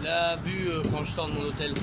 La vue quand je sors de mon hôtel.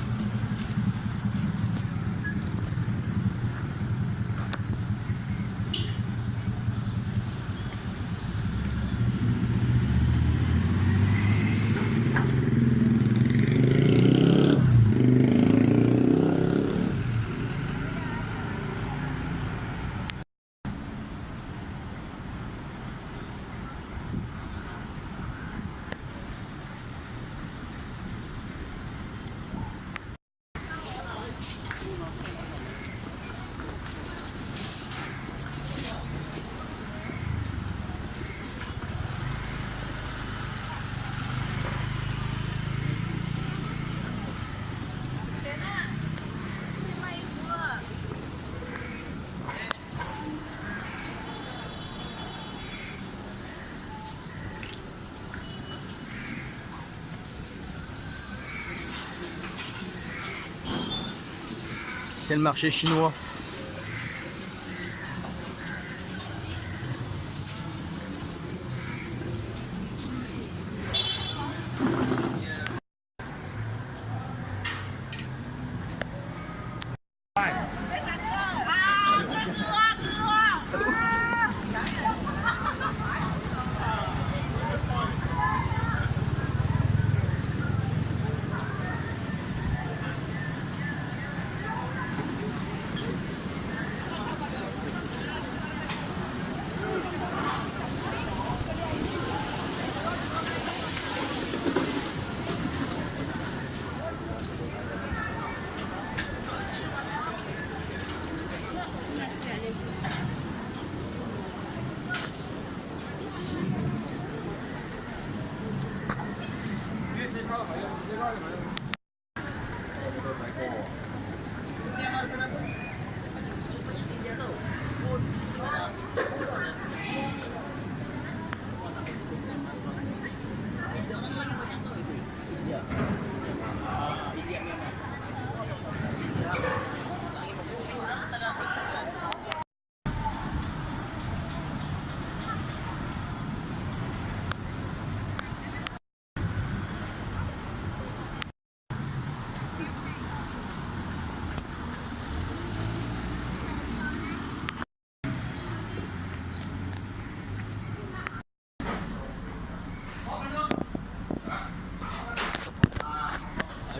C'est le marché chinois.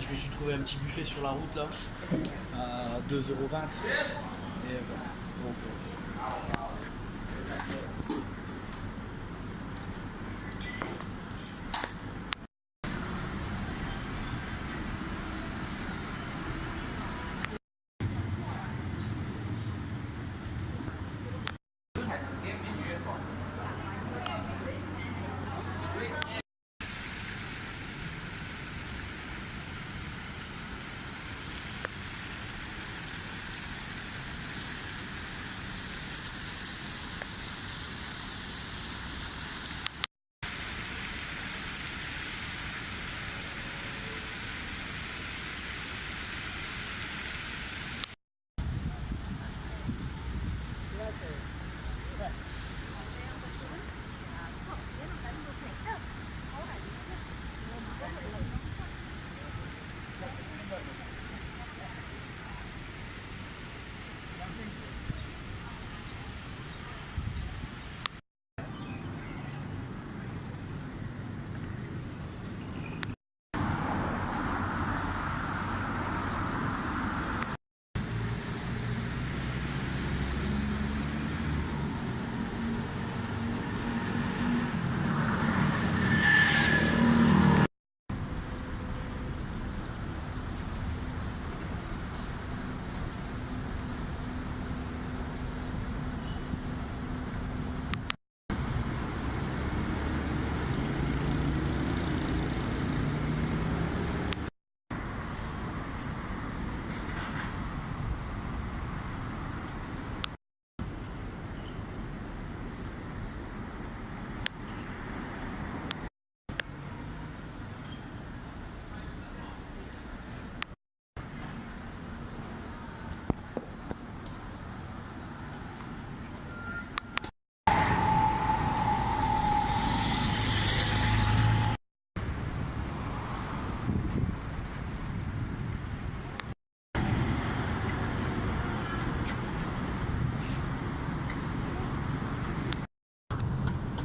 Je me suis trouvé un petit buffet sur la route là, à 2,20 €. Et voilà. Donc,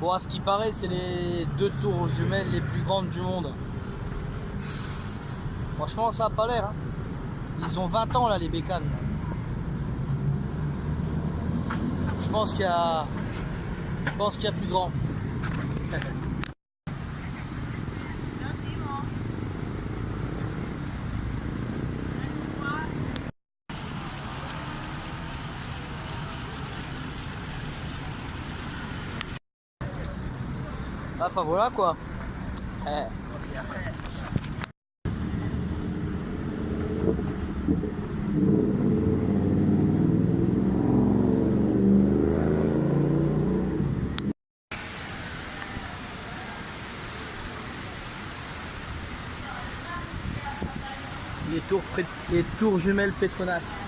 Bon, à ce qui paraît, c'est les 2 tours jumelles les plus grandes du monde. Franchement, ça a pas l'air. Hein. Ils ont 20 ans là, les bécanes. Je pense qu'il y a plus grand. Enfin voilà quoi. Les tours jumelles Petronas.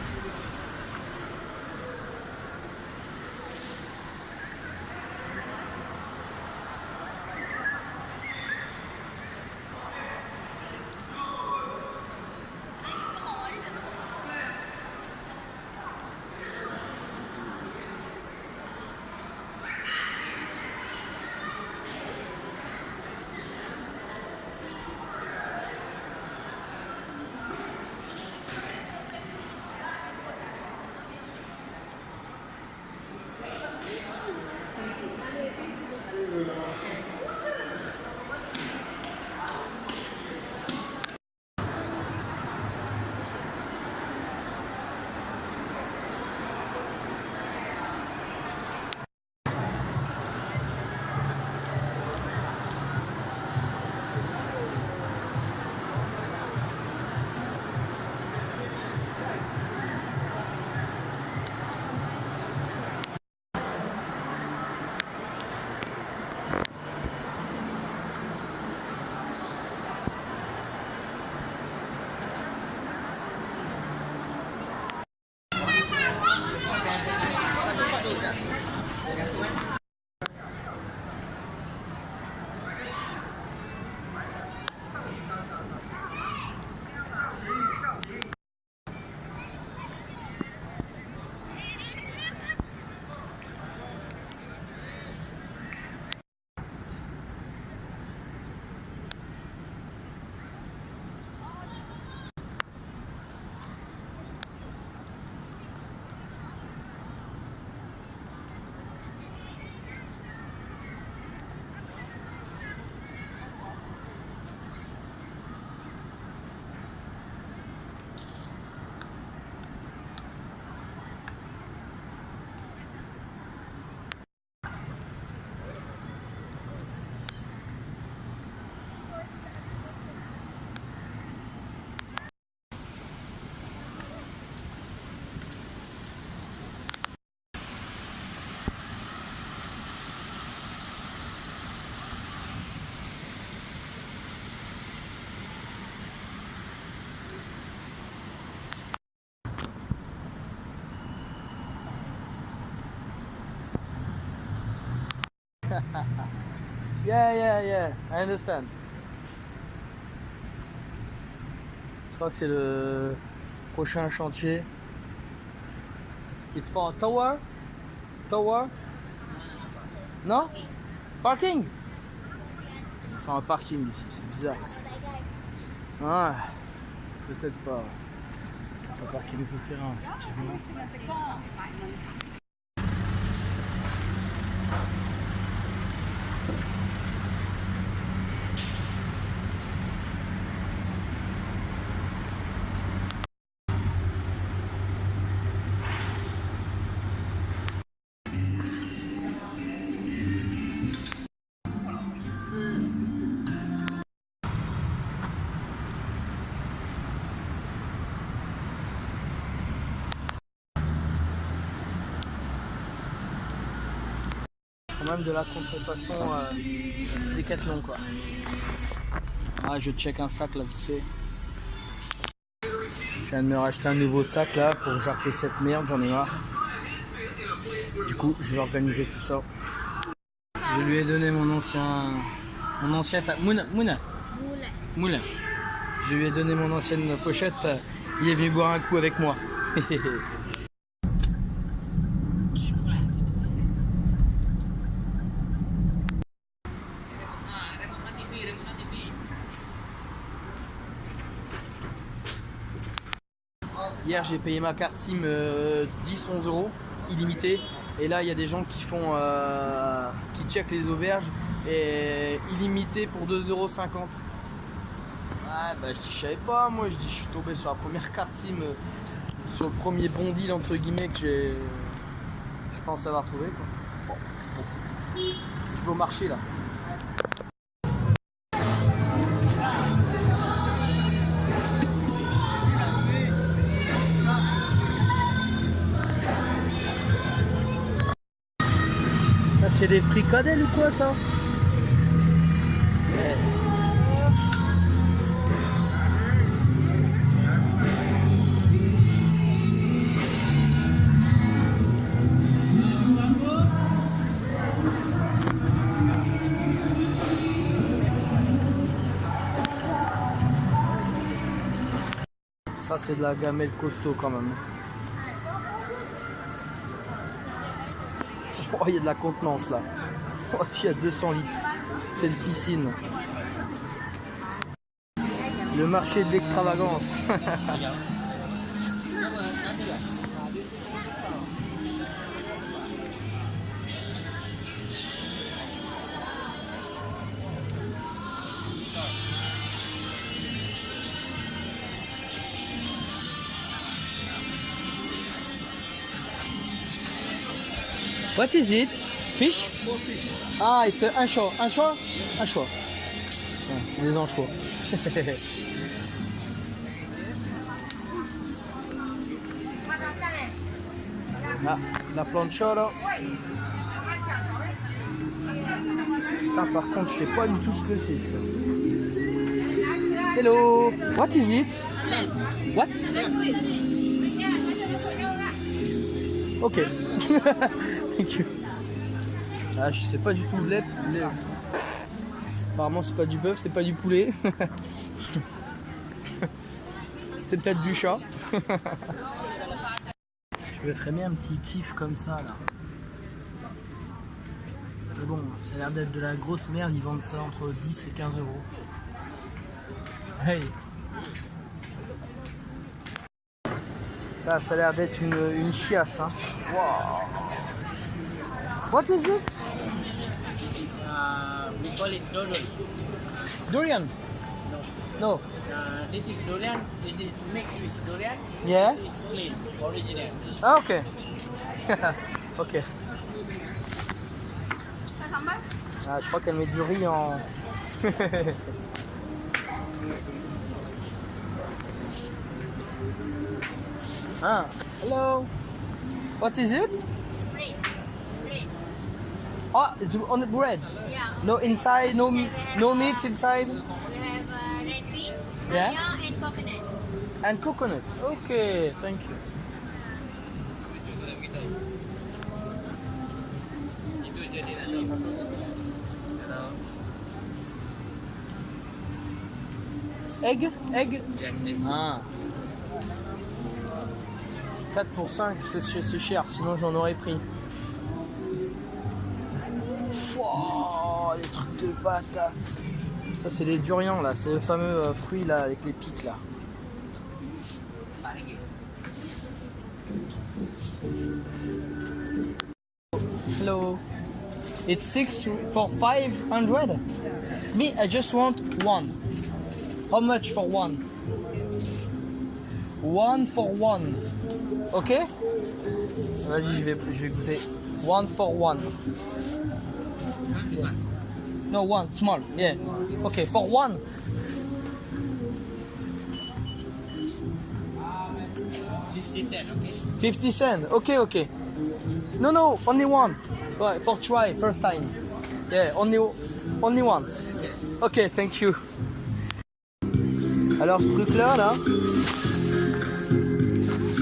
Yeah, I understand. Je crois que c'est le prochain chantier. It's for tower? Tower? Non? Parking? C'est un parking ici, c'est bizarre ici. Ah, peut-être pas. Un parking souterrain, effectivement. Même de la contrefaçon Décathlon quoi. Ah, je check un sac là vite fait. Je viens de me racheter un nouveau sac là pour jarter cette merde, j'en ai marre. Du coup je vais organiser tout ça. Je lui ai donné mon ancien sac. Mouna. Je lui ai donné mon ancienne pochette, il est venu boire un coup avec moi. Hier j'ai payé ma carte SIM 10-11 euros illimité. Et là il y a des gens qui font qui checkent les auberges et illimité pour 2,50 euros. Ah bah je savais pas, moi je suis tombé sur la première carte SIM, sur le premier bon deal entre guillemets que je pense avoir trouvé quoi. Bon, je vais au marché là. C'est des fricadelles ou quoi ça? Ça c'est de la gamelle costaud quand même. Oh, il y a de la contenance là. Oh, il y a 200 litres. C'est une piscine. Le marché de l'extravagance. What is it? Fish? Ah, it's un anchois. Anchois? Anchois. Ouais, c'est des anchois. Ah, la plancha là. Putain, par contre, je sais pas du tout ce que c'est ça. Hello. What is it? What? Ok. Ah, je sais pas du tout le lait. Apparemment c'est pas du bœuf, c'est pas du poulet. C'est peut-être du chat. Je me ferais bien un petit kiff comme ça là. Mais bon, ça a l'air d'être de la grosse merde, ils vendent ça entre 10 et 15 euros. Hey. Là, ça a l'air d'être une chiasse. Hein. Wow. What is it? We call it durian. Durian? No. This is durian. This is mixed with durian. Yeah. This is clean, original. Ah, ok. Ok. Ah, je crois qu'elle met du riz en... Ah, hello. What is it? Bread. Ah, it's on the bread. Yeah. No inside, no no meat inside. We have red bean, Yeah. maya, and coconut. And coconut. Okay, thank you. It's egg? Egg? Ah. 4 pour 5, c'est cher, sinon j'en aurais pris. Wow, les trucs de bâtard. Ça c'est les durians là, c'est le fameux fruit là avec les pics là. Hello. It's 6 for 500? Me, I just want one. How much for one? One for one. Ok? Vas-y, je vais goûter. One for one. Yeah. No, one, small. Yeah. Okay, for one. 50 cents. Okay, okay. No, only one. Right, for try, first time. Yeah, only one. Okay, thank you. Alors ce truc là,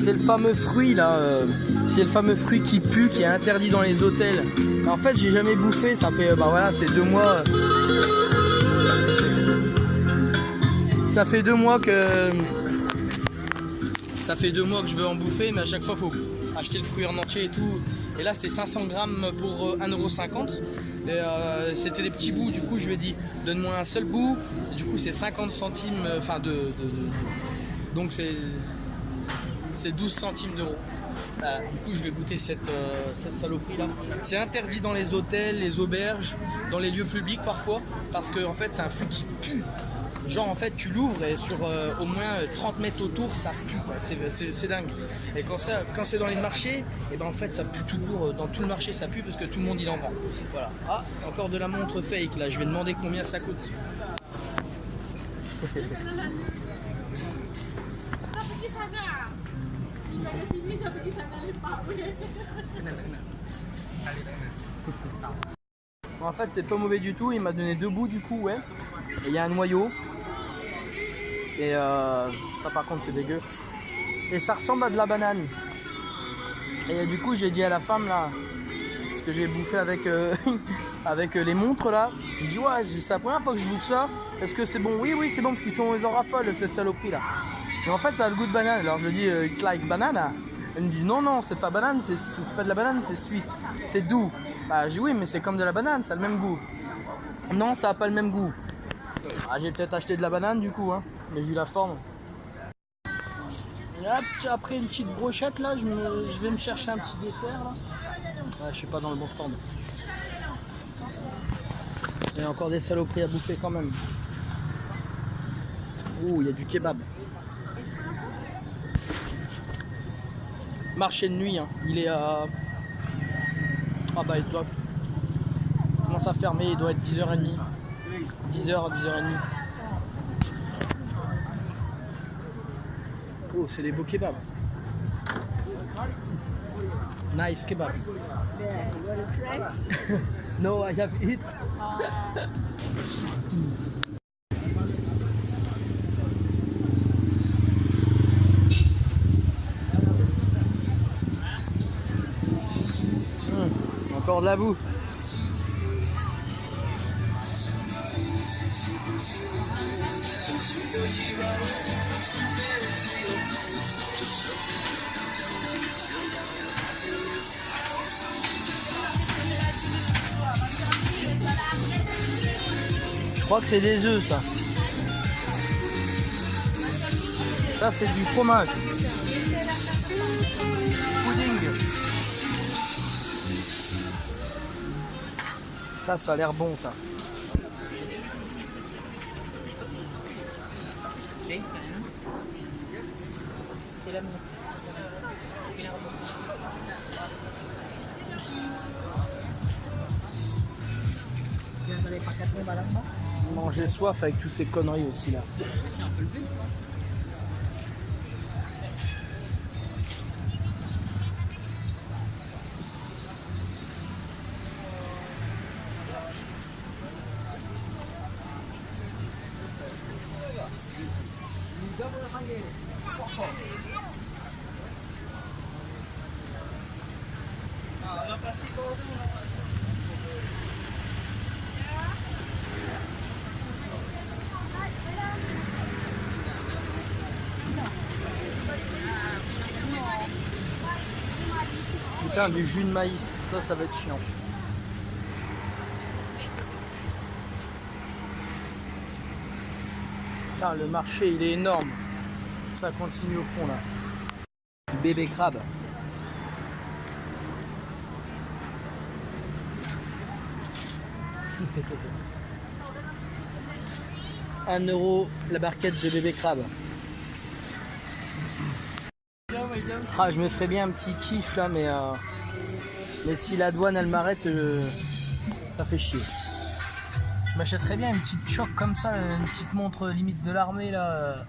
c'est le fameux fruit là. C'est le fameux fruit qui pue, qui est interdit dans les hôtels. En fait, j'ai jamais bouffé. Ça fait, bah voilà, c'est 2 mois. Ça fait 2 mois que. Ça fait 2 mois que je veux en bouffer, mais à chaque fois, faut acheter le fruit en entier et tout. Et là, c'était 500 grammes pour 1,50 €. Et c'était des petits bouts. Du coup, je lui ai dit, donne-moi un seul bout. Et du coup, c'est 50 centimes. Enfin, donc c'est c'est 12 centimes d'euros. Du coup je vais goûter cette saloperie là. C'est interdit dans les hôtels, les auberges, dans les lieux publics parfois, parce que en fait c'est un fruit qui pue. Genre en fait tu l'ouvres et sur au moins 30 mètres autour ça pue quoi. C'est dingue. Et quand c'est dans les marchés, et ben en fait ça pue tout court, dans tout le marché ça pue parce que tout le monde il en vend. Voilà. Ah, encore de la montre fake là, je vais demander combien ça coûte. En fait c'est pas mauvais du tout, il m'a donné 2 bouts du coup ouais. Et il y a un noyau. Et ça par contre c'est dégueu. Et ça ressemble à de la banane. Et du coup j'ai dit à la femme là, parce que j'ai bouffé avec, avec les montres là. J'ai dit ouais c'est la première fois que je bouffe ça. Est-ce que c'est bon? Oui c'est bon parce qu'ils en raffolent cette saloperie là. Et en fait ça a le goût de banane. Alors je dis it's like banana. Elle me dit non c'est pas banane, c'est pas de la banane, c'est sweet. C'est doux. Bah j'ai dit oui mais c'est comme de la banane, ça a le même goût. Non ça a pas le même goût. Ah, j'ai peut-être acheté de la banane du coup, hein, mais vu la forme. Et hop, après une petite brochette là, je vais me chercher un petit dessert là. Ouais, je suis pas dans le bon stand. Il y a encore des saloperies à bouffer quand même. Ouh, il y a du kebab. Marché de nuit, hein. Il est à... Ah bah il doit... commence à fermer, il doit être 10h30. 10h, 10h30. Oh, c'est des beaux kebabs. Nice kebab. No, I have it. Encore de la bouffe. Je crois que c'est des œufs ça. Ça c'est du fromage. Pudding. Ça a l'air bon ça. Manger soif avec toutes ces conneries aussi là. Putain, du jus de maïs, ça va être chiant. Putain, le marché il est énorme. Ça continue au fond là. Bébé crabe. €1 la barquette de bébé crabe. Ah, je me ferais bien un petit kiff là, mais si la douane elle m'arrête, ça fait chier. Je m'achèterais bien une petite choc comme ça, une petite montre limite de l'armée là,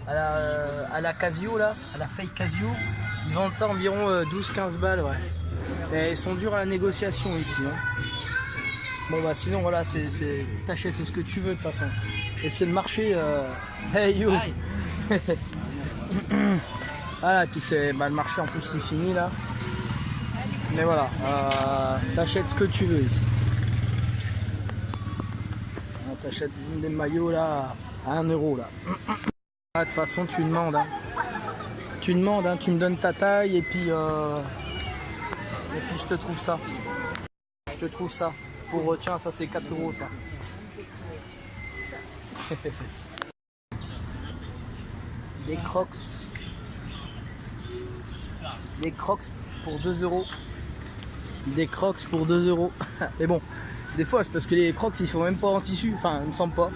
à la Casio là, à la fake Casio. Ils vendent ça environ 12-15 balles, ouais. Mais ils sont durs à la négociation ici. Hein. Bon bah sinon voilà, t'achètes ce que tu veux de toute façon. Et c'est le marché. Hey you. Voilà, et puis c'est le marché en plus c'est fini là. Mais voilà, t'achètes ce que tu veux ici. T'achètes des maillots là à 1 € là. De toute façon tu demandes. Hein. Tu demandes, hein, tu me donnes ta taille et puis je te trouve ça. Je te trouve ça. Pour tiens, ça c'est 4 € ça. Des crocs. Des Crocs pour 2 euros. Des Crocs pour 2 euros. Mais bon, des fois c'est parce que les Crocs ils sont même pas en tissu. Enfin, il me semble pas.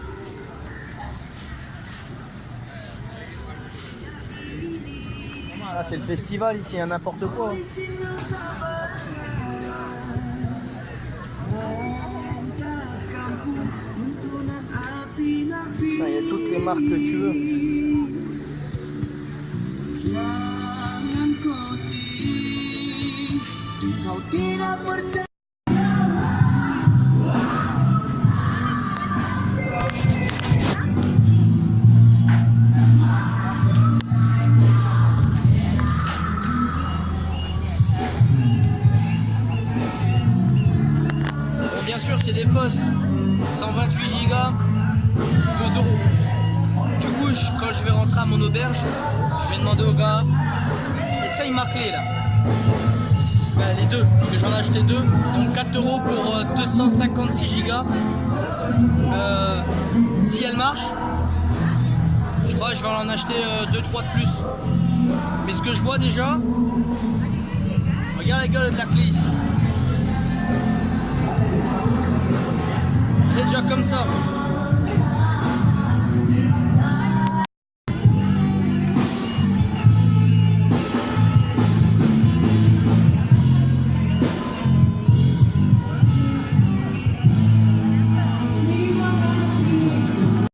Là c'est le festival ici, il y a n'importe quoi. Il y a toutes les marques que tu veux. Bon, bien sûr, c'est des fausses. 128 Go, 2 euros. Du coup, quand je vais rentrer à mon auberge, je vais demander au gars, essaye ma clé là. Ben, les deux, parce que j'en ai acheté deux. Donc 4 euros pour 256 Go. Si elle marche, je crois que je vais en acheter 2-3 de plus. Mais ce que je vois déjà, regarde la gueule de la clé ici. Elle est déjà comme ça.